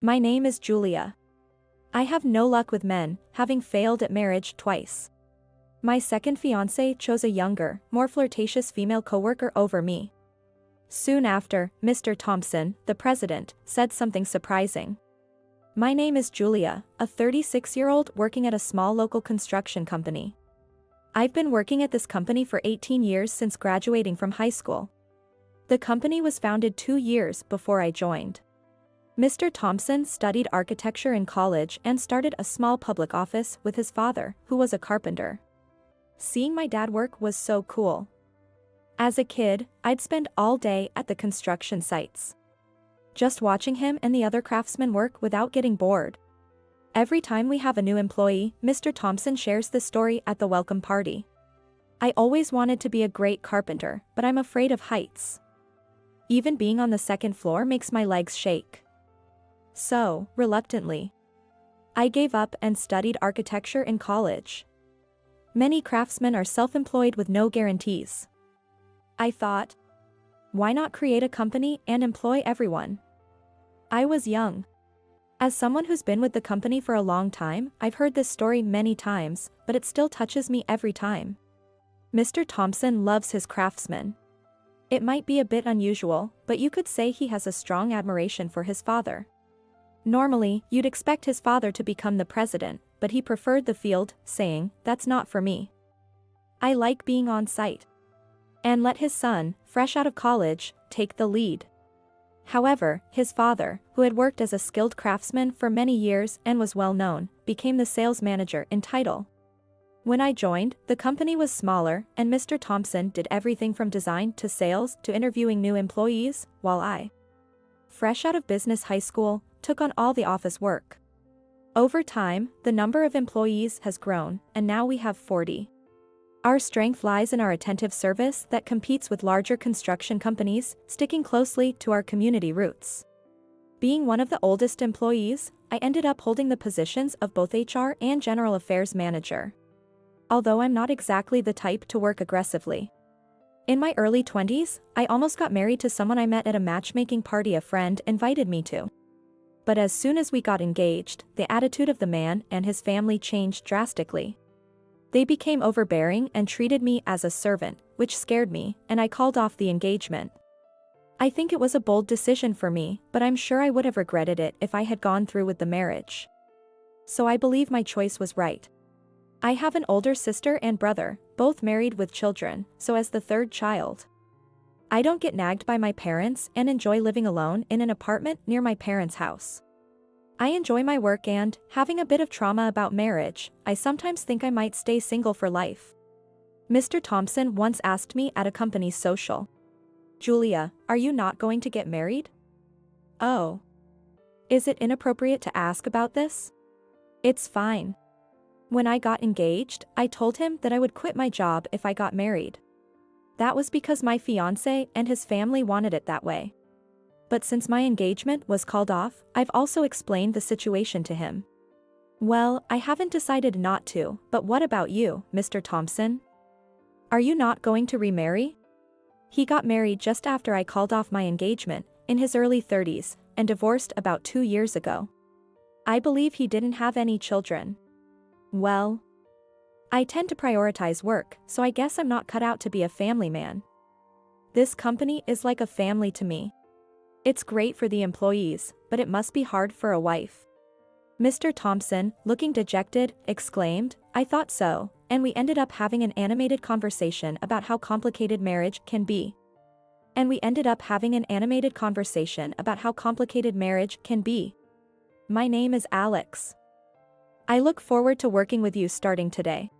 My name is Julia. I have no luck with men, having failed at marriage twice. My second fiance chose a younger, more flirtatious female coworker over me. Soon after, Mr. Thompson, the president, said something surprising. My name is Julia, a 36-year-old working at a small local construction company. I've been working at this company for 18 years since graduating from high school. The company was founded 2 years before I joined. Mr. Thompson studied architecture in college and started a small public office with his father, who was a carpenter. Seeing my dad work was so cool. As a kid, I'd spend all day at the construction sites, just watching him and the other craftsmen work without getting bored. Every time we have a new employee, Mr. Thompson shares this story at the welcome party. I always wanted to be a great carpenter, but I'm afraid of heights. Even being on the second floor makes my legs shake. So, reluctantly, I gave up and studied architecture in college. Many craftsmen are self-employed with no guarantees. I thought, why not create a company and employ everyone? I was young. As someone who's been with the company for a long time, I've heard this story many times, but it still touches me every time. Mr. Thompson loves his craftsmen. It might be a bit unusual, but you could say he has a strong admiration for his father. Normally, you'd expect his father to become the president, but he preferred the field, saying, "That's not for me. I like being on site." And let his son, fresh out of college, take the lead. However, his father, who had worked as a skilled craftsman for many years and was well known, became the sales manager in title. When I joined, the company was smaller, and Mr. Thompson did everything from design to sales to interviewing new employees, while I, fresh out of business high school, took on all the office work. Over time, the number of employees has grown, and now we have 40. Our strength lies in our attentive service that competes with larger construction companies, sticking closely to our community roots. Being one of the oldest employees, I ended up holding the positions of both HR and General Affairs Manager. Although I'm not exactly the type to work aggressively. In my early 20s, I almost got married to someone I met at a matchmaking party a friend invited me to. But as soon as we got engaged, the attitude of the man and his family changed drastically. They became overbearing and treated me as a servant, which scared me, and I called off the engagement. I think it was a bold decision for me, but I'm sure I would have regretted it if I had gone through with the marriage. So I believe my choice was right. I have an older sister and brother, both married with children, so as the third child, I don't get nagged by my parents and enjoy living alone in an apartment near my parents' house. I enjoy my work and, having a bit of trauma about marriage, I sometimes think I might stay single for life. Mr. Thompson once asked me at a company's social, "Julia, are you not going to get married?" Oh. Is it inappropriate to ask about this? It's fine. When I got engaged, I told him that I would quit my job if I got married. That was because my fiance and his family wanted it that way. But since my engagement was called off, I've also explained the situation to him. Well, I haven't decided not to, but what about you, Mr. Thompson? Are you not going to remarry? He got married just after I called off my engagement, in his early 30s, and divorced about 2 years ago. I believe he didn't have any children. Well, I tend to prioritize work, so I guess I'm not cut out to be a family man. This company is like a family to me. It's great for the employees, but it must be hard for a wife. Mr. Thompson, looking dejected, exclaimed, "I thought so," and we ended up having an animated conversation about how complicated marriage can be. My name is Alex. I look forward to working with you starting today.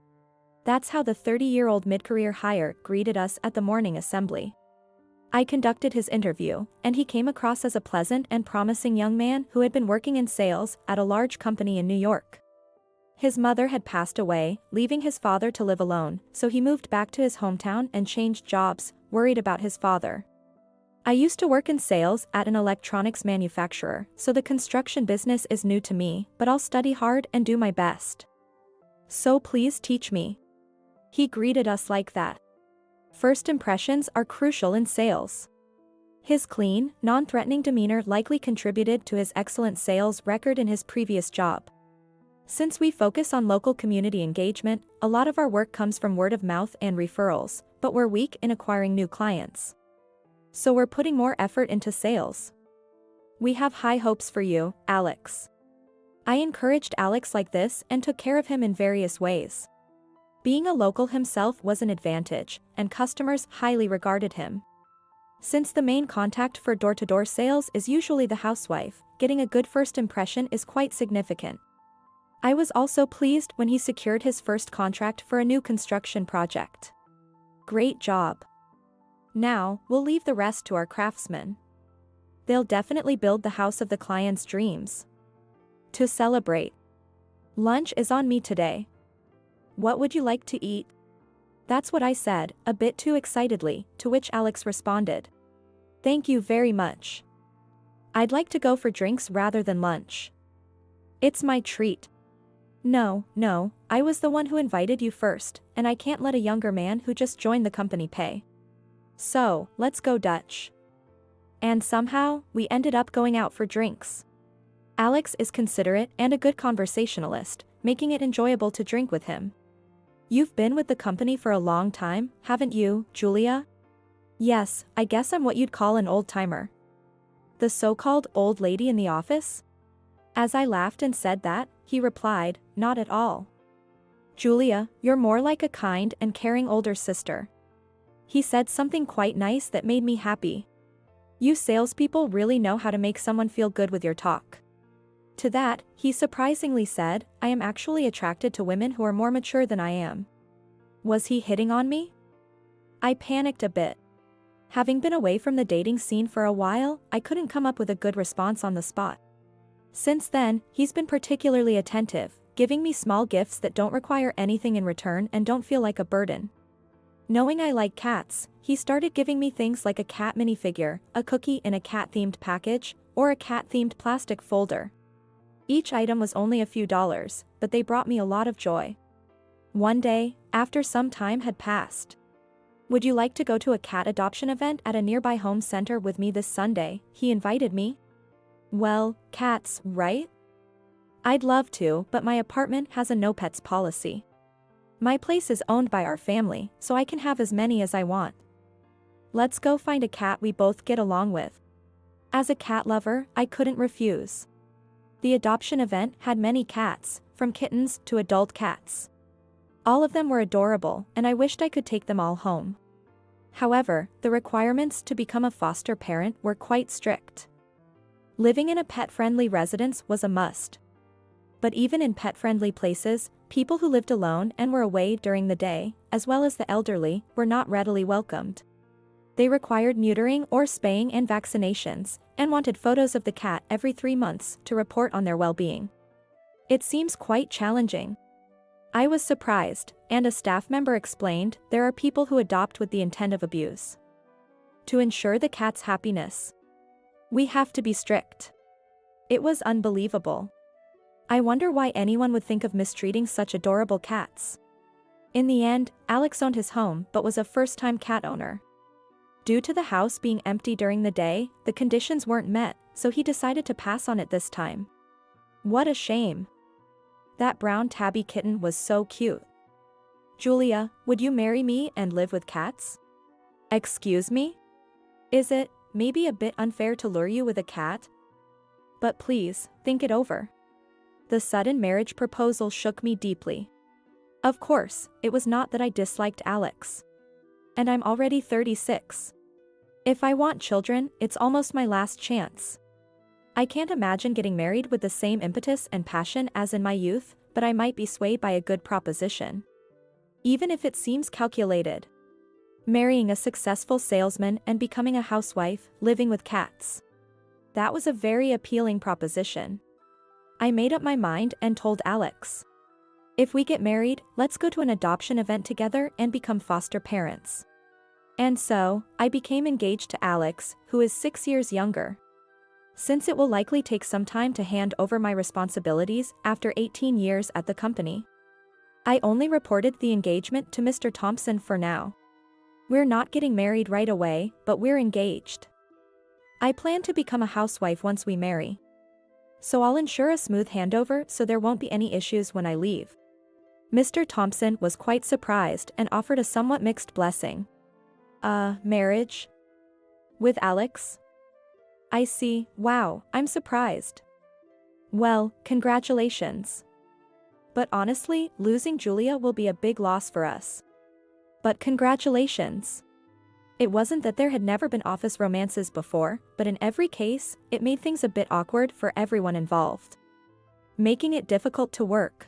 That's how the 30-year-old mid-career hire greeted us at the morning assembly. I conducted his interview, and he came across as a pleasant and promising young man who had been working in sales at a large company in New York. His mother had passed away, leaving his father to live alone, so he moved back to his hometown and changed jobs, worried about his father. I used to work in sales at an electronics manufacturer, so the construction business is new to me, but I'll study hard and do my best. So please teach me. He greeted us like that. First impressions are crucial in sales. His clean, non-threatening demeanor likely contributed to his excellent sales record in his previous job. Since we focus on local community engagement, a lot of our work comes from word of mouth and referrals, but we're weak in acquiring new clients. So we're putting more effort into sales. We have high hopes for you, Alex. I encouraged Alex like this and took care of him in various ways. Being a local himself was an advantage, and customers highly regarded him. Since the main contact for door-to-door sales is usually the housewife, getting a good first impression is quite significant. I was also pleased when he secured his first contract for a new construction project. Great job. Now, we'll leave the rest to our craftsmen. They'll definitely build the house of the client's dreams. To celebrate, lunch is on me today. What would you like to eat? That's what I said, a bit too excitedly, to which Alex responded. Thank you very much. I'd like to go for drinks rather than lunch. It's my treat. No, I was the one who invited you first, and I can't let a younger man who just joined the company pay. So, let's go Dutch. And somehow, we ended up going out for drinks. Alex is considerate and a good conversationalist, making it enjoyable to drink with him. You've been with the company for a long time, haven't you, Julia? Yes, I guess I'm what you'd call an old-timer. The so-called old lady in the office? As I laughed and said that, he replied, not at all. Julia, you're more like a kind and caring older sister. He said something quite nice that made me happy. You salespeople really know how to make someone feel good with your talk. To that, he surprisingly said, I am actually attracted to women who are more mature than I am. Was he hitting on me? I panicked a bit. Having been away from the dating scene for a while, I couldn't come up with a good response on the spot. Since then, he's been particularly attentive, giving me small gifts that don't require anything in return and don't feel like a burden. Knowing I like cats, he started giving me things like a cat minifigure, a cookie in a cat-themed package, or a cat-themed plastic folder. Each item was only a few dollars, but they brought me a lot of joy. One day, after some time had passed. Would you like to go to a cat adoption event at a nearby home center with me this Sunday? He invited me. Well, cats, right? I'd love to, but my apartment has a no pets policy. My place is owned by our family, so I can have as many as I want. Let's go find a cat we both get along with. As a cat lover, I couldn't refuse. The adoption event had many cats, from kittens to adult cats. All of them were adorable, and I wished I could take them all home. However, the requirements to become a foster parent were quite strict. Living in a pet-friendly residence was a must. But even in pet-friendly places, people who lived alone and were away during the day, as well as the elderly, were not readily welcomed. They required neutering or spaying and vaccinations, and wanted photos of the cat every 3 months to report on their well-being. It seems quite challenging. I was surprised, and a staff member explained there are people who adopt with the intent of abuse. To ensure the cat's happiness, we have to be strict. It was unbelievable. I wonder why anyone would think of mistreating such adorable cats. In the end, Alex owned his home but was a first-time cat owner. Due to the house being empty during the day, the conditions weren't met, so he decided to pass on it this time. What a shame. That brown tabby kitten was so cute. Julia, would you marry me and live with cats? Excuse me? Is it, maybe a bit unfair to lure you with a cat? But please, think it over. The sudden marriage proposal shook me deeply. Of course, it was not that I disliked Alex. And I'm already 36. If I want children, it's almost my last chance. I can't imagine getting married with the same impetus and passion as in my youth, but I might be swayed by a good proposition. Even if it seems calculated. Marrying a successful salesman and becoming a housewife, living with cats. That was a very appealing proposition. I made up my mind and told Alex. If we get married, let's go to an adoption event together and become foster parents. And so, I became engaged to Alex, who is 6 years younger. Since it will likely take some time to hand over my responsibilities after 18 years at the company, I only reported the engagement to Mr. Thompson for now. We're not getting married right away, but we're engaged. I plan to become a housewife once we marry. So I'll ensure a smooth handover so there won't be any issues when I leave. Mr. Thompson was quite surprised and offered a somewhat mixed blessing. Marriage? With Alex? I see, wow, I'm surprised. Well, congratulations. But honestly, losing Julia will be a big loss for us. But congratulations. It wasn't that there had never been office romances before, but in every case, it made things a bit awkward for everyone involved, making it difficult to work.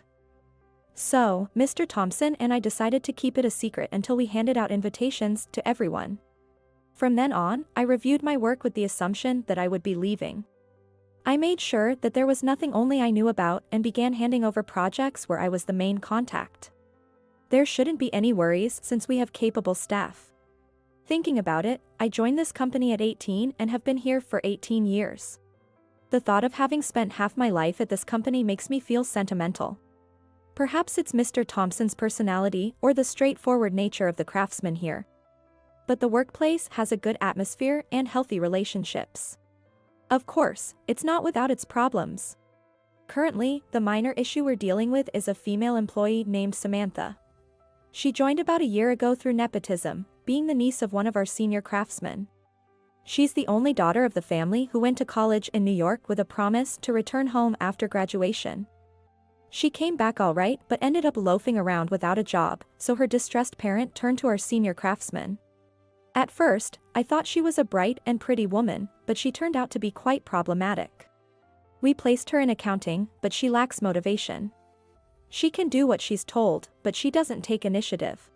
So, Mr. Thompson and I decided to keep it a secret until we handed out invitations to everyone. From then on, I reviewed my work with the assumption that I would be leaving. I made sure that there was nothing only I knew about and began handing over projects where I was the main contact. There shouldn't be any worries since we have capable staff. Thinking about it, I joined this company at 18 and have been here for 18 years. The thought of having spent half my life at this company makes me feel sentimental. Perhaps it's Mr. Thompson's personality or the straightforward nature of the craftsmen here. But the workplace has a good atmosphere and healthy relationships. Of course, it's not without its problems. Currently, the minor issue we're dealing with is a female employee named Samantha. She joined about a year ago through nepotism, being the niece of one of our senior craftsmen. She's the only daughter of the family who went to college in New York with a promise to return home after graduation. She came back all right but ended up loafing around without a job, so her distressed parent turned to our senior craftsman. At first, I thought she was a bright and pretty woman, but she turned out to be quite problematic. We placed her in accounting, but she lacks motivation. She can do what she's told, but she doesn't take initiative.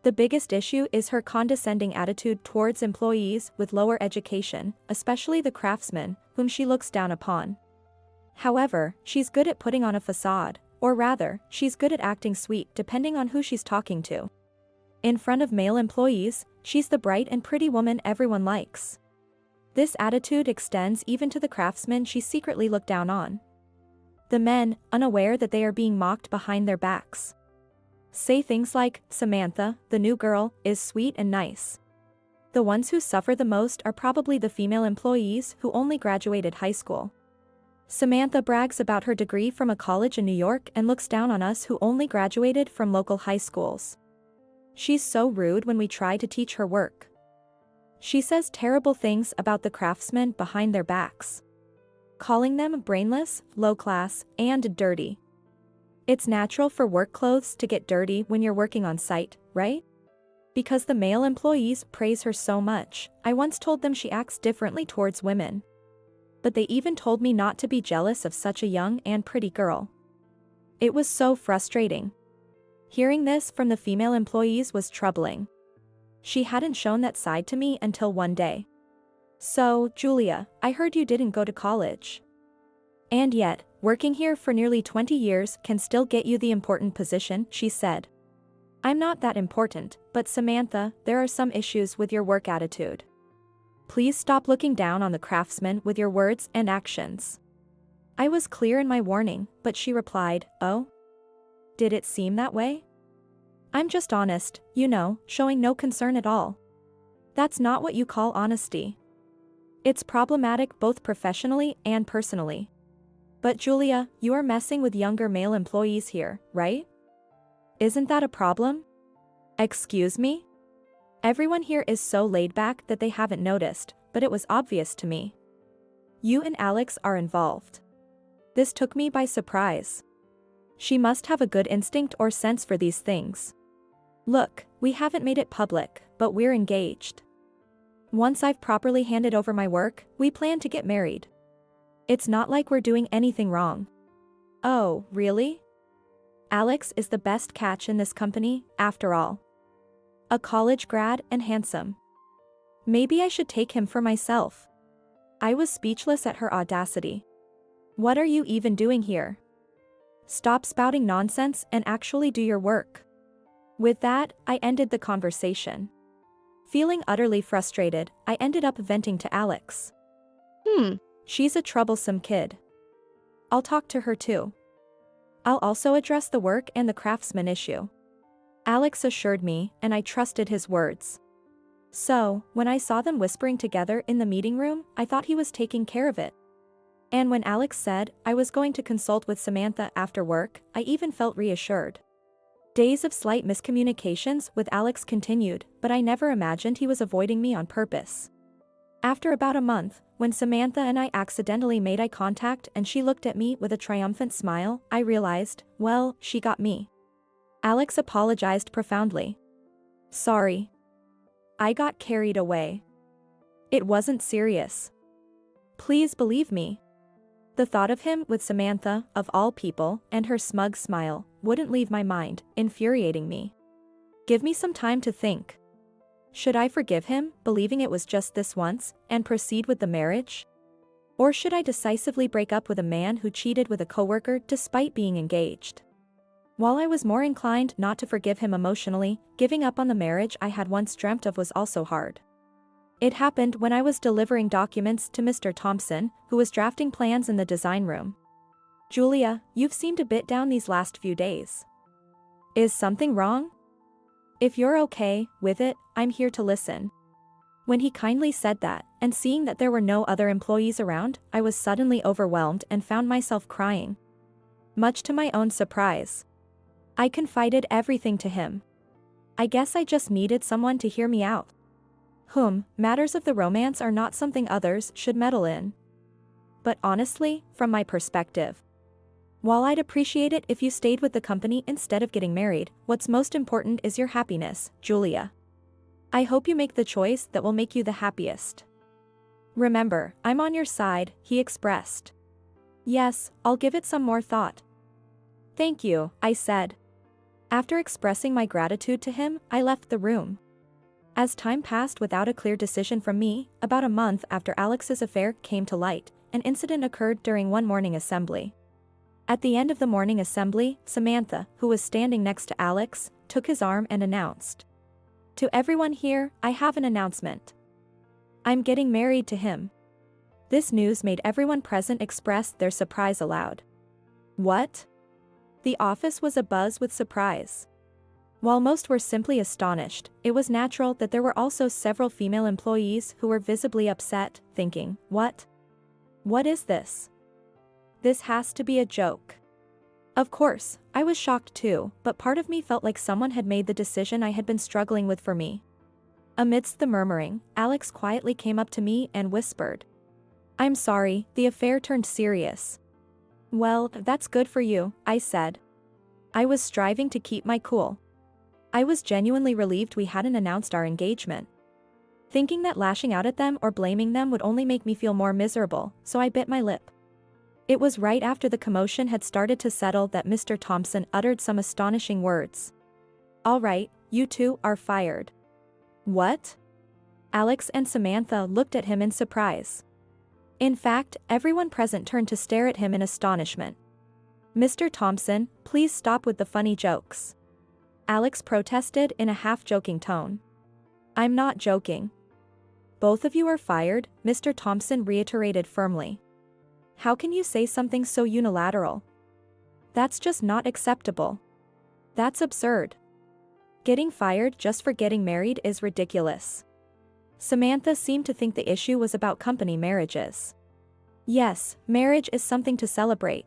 The biggest issue is her condescending attitude towards employees with lower education, especially the craftsmen, whom she looks down upon. However, she's good at putting on a facade, or rather, she's good at acting sweet depending on who she's talking to. In front of male employees, she's the bright and pretty woman everyone likes. This attitude extends even to the craftsmen she secretly looked down on. The men, unaware that they are being mocked behind their backs, say things like, "Samantha, the new girl, is sweet and nice." The ones who suffer the most are probably the female employees who only graduated high school. Samantha brags about her degree from a college in New York and looks down on us who only graduated from local high schools. She's so rude when we try to teach her work. She says terrible things about the craftsmen behind their backs, calling them brainless, low class, and dirty. It's natural for work clothes to get dirty when you're working on site, right? Because the male employees praise her so much, I once told them she acts differently towards women. But they even told me not to be jealous of such a young and pretty girl. It was so frustrating. Hearing this from the female employees was troubling. She hadn't shown that side to me until one day. "So, Julia, I heard you didn't go to college. And yet, working here for nearly 20 years can still get you the important position," she said. "I'm not that important, but Samantha, there are some issues with your work attitude. Please stop looking down on the craftsmen with your words and actions." I was clear in my warning, but she replied, "Oh? Did it seem that way? I'm just honest, you know, showing no concern at all. That's not what you call honesty. It's problematic both professionally and personally. But Julia, you are messing with younger male employees here, right? Isn't that a problem?" "Excuse me?" Everyone here is so laid back that they haven't noticed, but it was obvious to me. "You and Alex are involved." This took me by surprise. She must have a good instinct or sense for these things. "Look, we haven't made it public, but we're engaged. Once I've properly handed over my work, we plan to get married. It's not like we're doing anything wrong." "Oh, really?" "Alex is the best catch in this company, after all. A college grad and handsome. Maybe I should take him for myself." I was speechless at her audacity. "What are you even doing here? Stop spouting nonsense and actually do your work." With that, I ended the conversation. Feeling utterly frustrated, I ended up venting to Alex. She's a troublesome kid. I'll talk to her too. I'll also address the work and the craftsman issue." Alex assured me, and I trusted his words. So, when I saw them whispering together in the meeting room, I thought he was taking care of it. And when Alex said I was going to consult with Samantha after work, I even felt reassured. Days of slight miscommunications with Alex continued, but I never imagined he was avoiding me on purpose. After about a month, when Samantha and I accidentally made eye contact and she looked at me with a triumphant smile, I realized, well, she got me. Alex apologized profoundly. Sorry. I got carried away. It wasn't serious. Please believe me. The thought of him with Samantha, of all people, and her smug smile, wouldn't leave my mind, infuriating me. Give me some time to think. Should I forgive him, believing it was just this once, and proceed with the marriage? Or should I decisively break up with a man who cheated with a coworker despite being engaged? While I was more inclined not to forgive him emotionally, giving up on the marriage I had once dreamt of was also hard. It happened when I was delivering documents to Mr. Thompson, who was drafting plans in the design room. Julia, you've seemed a bit down these last few days. Is something wrong? If you're okay with it, I'm here to listen. When he kindly said that, and seeing that there were no other employees around, I was suddenly overwhelmed and found myself crying. Much to my own surprise. I confided everything to him. I guess I just needed someone to hear me out. Matters of the romance are not something others should meddle in. But honestly, from my perspective, while I'd appreciate it if you stayed with the company instead of getting married, what's most important is your happiness, Julia. I hope you make the choice that will make you the happiest. Remember, I'm on your side, he expressed. Yes, I'll give it some more thought. Thank you, I said. After expressing my gratitude to him, I left the room. As time passed without a clear decision from me, about a month after Alex's affair came to light, an incident occurred during one morning assembly. At the end of the morning assembly, Samantha, who was standing next to Alex, took his arm and announced. To everyone here, I have an announcement. I'm getting married to him. This news made everyone present express their surprise aloud. What? The office was abuzz with surprise. While most were simply astonished, it was natural that there were also several female employees who were visibly upset, thinking, what? What is this? This has to be a joke. Of course, I was shocked too, but part of me felt like someone had made the decision I had been struggling with for me. Amidst the murmuring, Alex quietly came up to me and whispered. I'm sorry, the affair turned serious. Well, that's good for you, I said. I was striving to keep my cool. I was genuinely relieved we hadn't announced our engagement. Thinking that lashing out at them or blaming them would only make me feel more miserable, so I bit my lip. It was right after the commotion had started to settle that Mr. Thompson uttered some astonishing words. All right, you two are fired. What? Alex and Samantha looked at him in surprise. In fact, everyone present turned to stare at him in astonishment. Mr. Thompson, please stop with the funny jokes. Alex protested in a half-joking tone. I'm not joking. Both of you are fired, Mr. Thompson reiterated firmly. How can you say something so unilateral? That's just not acceptable. That's absurd. Getting fired just for getting married is ridiculous. Samantha seemed to think the issue was about company marriages. Yes, marriage is something to celebrate.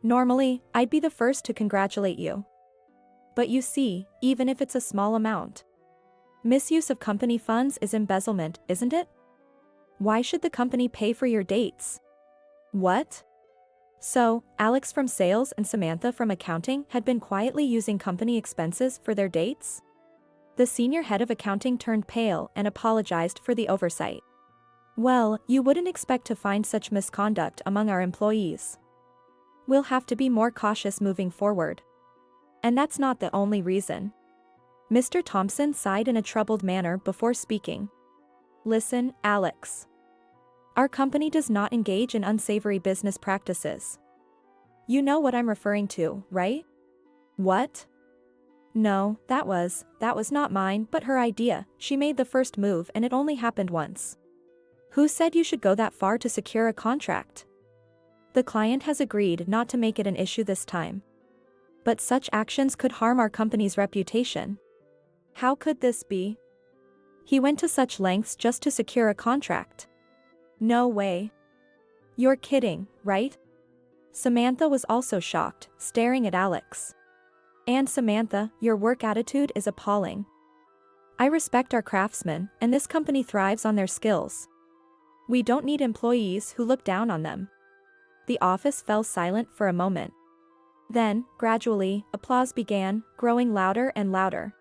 Normally, I'd be the first to congratulate you. But you see, even if it's a small amount. Misuse of company funds is embezzlement, isn't it? Why should the company pay for your dates? What? So, Alex from sales and Samantha from accounting had been quietly using company expenses for their dates? The senior head of accounting turned pale and apologized for the oversight. Well, you wouldn't expect to find such misconduct among our employees. We'll have to be more cautious moving forward. And that's not the only reason. Mr. Thompson sighed in a troubled manner before speaking. Listen, Alex. Our company does not engage in unsavory business practices. You know what I'm referring to, right? What? No, that was not mine, but her idea. She made the first move and it only happened once. Who said you should go that far to secure a contract? The client has agreed not to make it an issue this time. But such actions could harm our company's reputation. How could this be? He went to such lengths just to secure a contract. No way. You're kidding, right? Samantha was also shocked, staring at Alex. And Samantha, your work attitude is appalling. I respect our craftsmen, and this company thrives on their skills. We don't need employees who look down on them. The office fell silent for a moment. Then, gradually, applause began, growing louder and louder.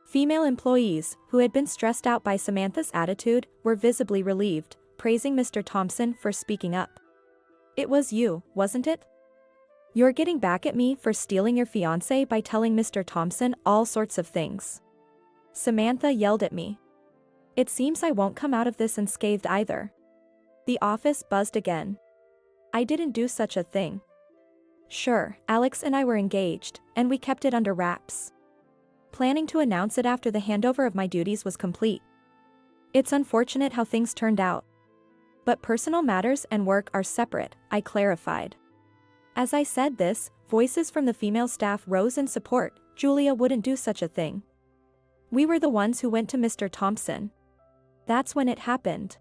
Female employees, who had been stressed out by Samantha's attitude, were visibly relieved, praising Mr. Thompson for speaking up. It was you, wasn't it? You're getting back at me for stealing your fiancé by telling Mr. Thompson all sorts of things. Samantha yelled at me. It seems I won't come out of this unscathed either. The office buzzed again. I didn't do such a thing. Sure, Alex and I were engaged, and we kept it under wraps. Planning to announce it after the handover of my duties was complete. It's unfortunate how things turned out. But personal matters and work are separate, I clarified. As I said this, voices from the female staff rose in support. Julia wouldn't do such a thing. We were the ones who went to Mr. Thompson. That's when it happened.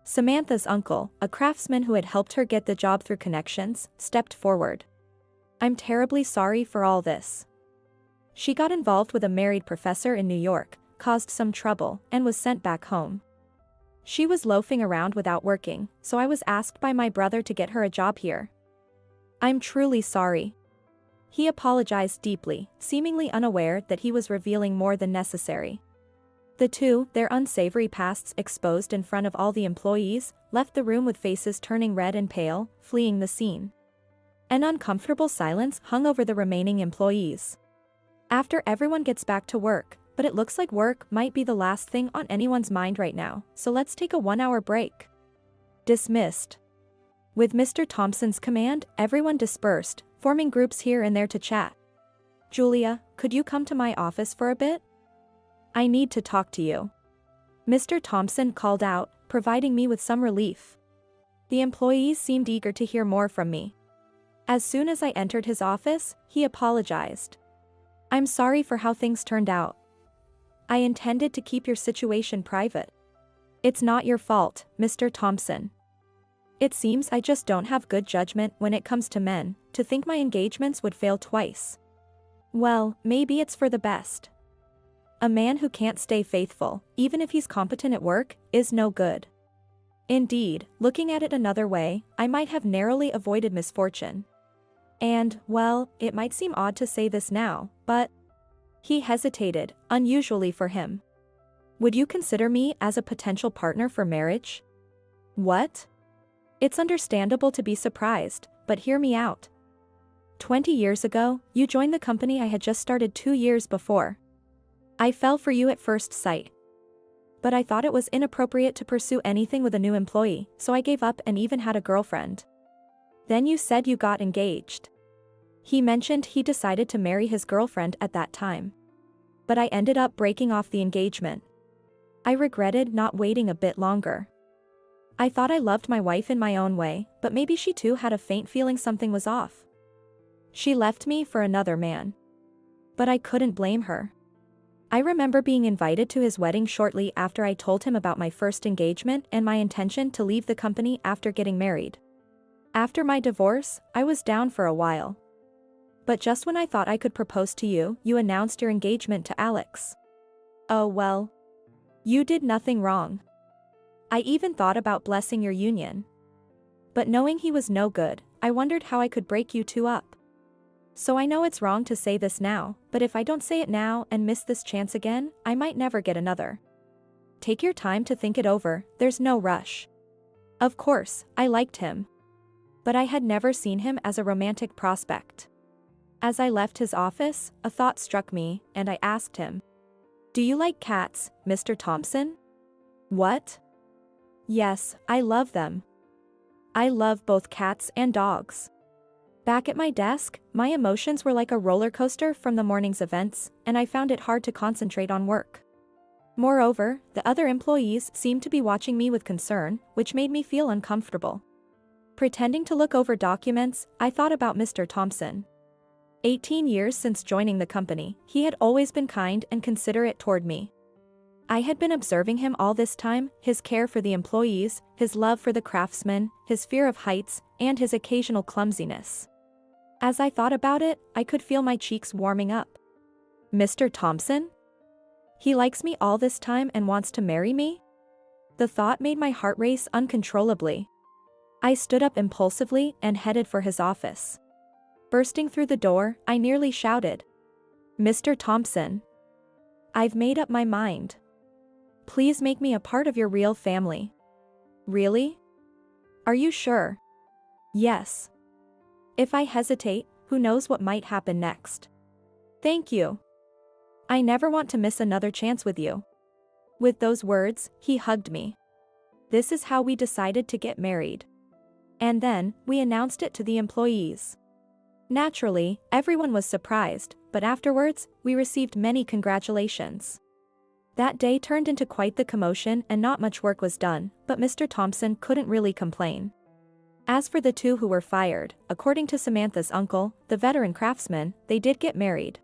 Samantha's uncle, a craftsman who had helped her get the job through connections, stepped forward. I'm terribly sorry for all this. She got involved with a married professor in New York, caused some trouble, and was sent back home. She was loafing around without working, so I was asked by my brother to get her a job here. I'm truly sorry. He apologized deeply, seemingly unaware that he was revealing more than necessary. The two, their unsavory pasts exposed in front of all the employees, left the room with faces turning red and pale, fleeing the scene. An uncomfortable silence hung over the remaining employees. After everyone gets back to work, but it looks like work might be the last thing on anyone's mind right now, so let's take a 1-hour break. Dismissed. With Mr. Thompson's command, everyone dispersed, forming groups here and there to chat. Julia, could you come to my office for a bit? I need to talk to you. Mr. Thompson called out, providing me with some relief. The employees seemed eager to hear more from me. As soon as I entered his office, he apologized. I'm sorry for how things turned out. I intended to keep your situation private. It's not your fault, Mr. Thompson. It seems I just don't have good judgment when it comes to men. To think my engagements would fail twice. Well, maybe it's for the best. A man who can't stay faithful, even if he's competent at work, is no good. Indeed, looking at it another way, I might have narrowly avoided misfortune. And, well, it might seem odd to say this now, but... He hesitated, unusually for him. Would you consider me as a potential partner for marriage? What? It's understandable to be surprised, but hear me out. 20 years ago, you joined the company I had just started 2 years before. I fell for you at first sight. But I thought it was inappropriate to pursue anything with a new employee, so I gave up and even had a girlfriend. Then you said you got engaged. He mentioned he decided to marry his girlfriend at that time. But I ended up breaking off the engagement. I regretted not waiting a bit longer. I thought I loved my wife in my own way, but maybe she too had a faint feeling something was off. She left me for another man. But I couldn't blame her. I remember being invited to his wedding shortly after I told him about my first engagement and my intention to leave the company after getting married. After my divorce, I was down for a while. But just when I thought I could propose to you, you announced your engagement to Alex. Oh well. You did nothing wrong. I even thought about blessing your union. But knowing he was no good, I wondered how I could break you two up. So I know it's wrong to say this now, but if I don't say it now and miss this chance again, I might never get another. Take your time to think it over, there's no rush. Of course, I liked him. But I had never seen him as a romantic prospect. As I left his office, a thought struck me, and I asked him. Do you like cats, Mr. Thompson? What? Yes, I love them. I love both cats and dogs. Back at my desk, my emotions were like a roller coaster from the morning's events, and I found it hard to concentrate on work. Moreover, the other employees seemed to be watching me with concern, which made me feel uncomfortable. Pretending to look over documents, I thought about Mr. Thompson. 18 years since joining the company, he had always been kind and considerate toward me. I had been observing him all this time, his care for the employees, his love for the craftsmen, his fear of heights, and his occasional clumsiness. As I thought about it, I could feel my cheeks warming up. Mr. Thompson? He likes me all this time and wants to marry me? The thought made my heart race uncontrollably. I stood up impulsively and headed for his office. Bursting through the door, I nearly shouted, "Mr. Thompson, I've made up my mind. Please make me a part of your real family." "Really? Are you sure?" "Yes. If I hesitate, who knows what might happen next." "Thank you. I never want to miss another chance with you." With those words, he hugged me. This is how we decided to get married. And then, we announced it to the employees. Naturally, everyone was surprised, but afterwards, we received many congratulations. That day turned into quite the commotion and not much work was done, but Mr. Thompson couldn't really complain. As for the two who were fired, according to Samantha's uncle, the veteran craftsman, they did get married.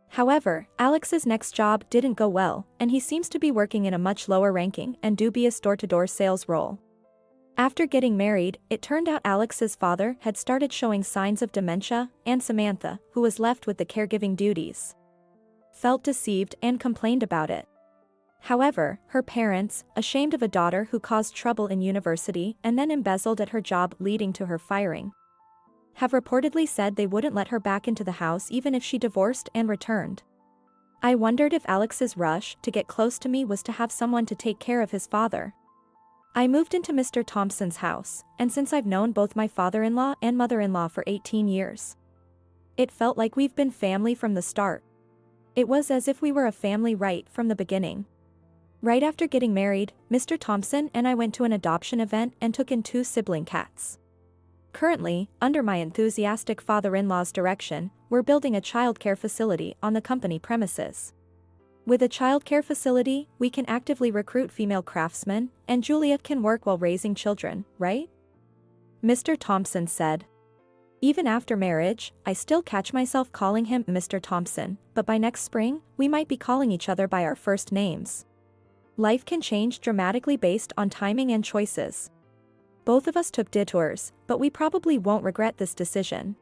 However, Alex's next job didn't go well, and he seems to be working in a much lower ranking and dubious door-to-door sales role. After getting married, it turned out Alex's father had started showing signs of dementia, and Samantha, who was left with the caregiving duties, felt deceived and complained about it. However, her parents, ashamed of a daughter who caused trouble in university and then embezzled at her job leading to her firing, have reportedly said they wouldn't let her back into the house even if she divorced and returned. I wondered if Alex's rush to get close to me was to have someone to take care of his father. I moved into Mr. Thompson's house, and since I've known both my father-in-law and mother-in-law for 18 years, it felt like we've been family from the start. It was as if we were a family right from the beginning. Right after getting married, Mr. Thompson and I went to an adoption event and took in 2 sibling cats. Currently, under my enthusiastic father-in-law's direction, we're building a childcare facility on the company premises. With a childcare facility, we can actively recruit female craftsmen, and Julia can work while raising children, right? Mr. Thompson said. Even after marriage, I still catch myself calling him Mr. Thompson, but by next spring, we might be calling each other by our first names. Life can change dramatically based on timing and choices. Both of us took detours, but we probably won't regret this decision.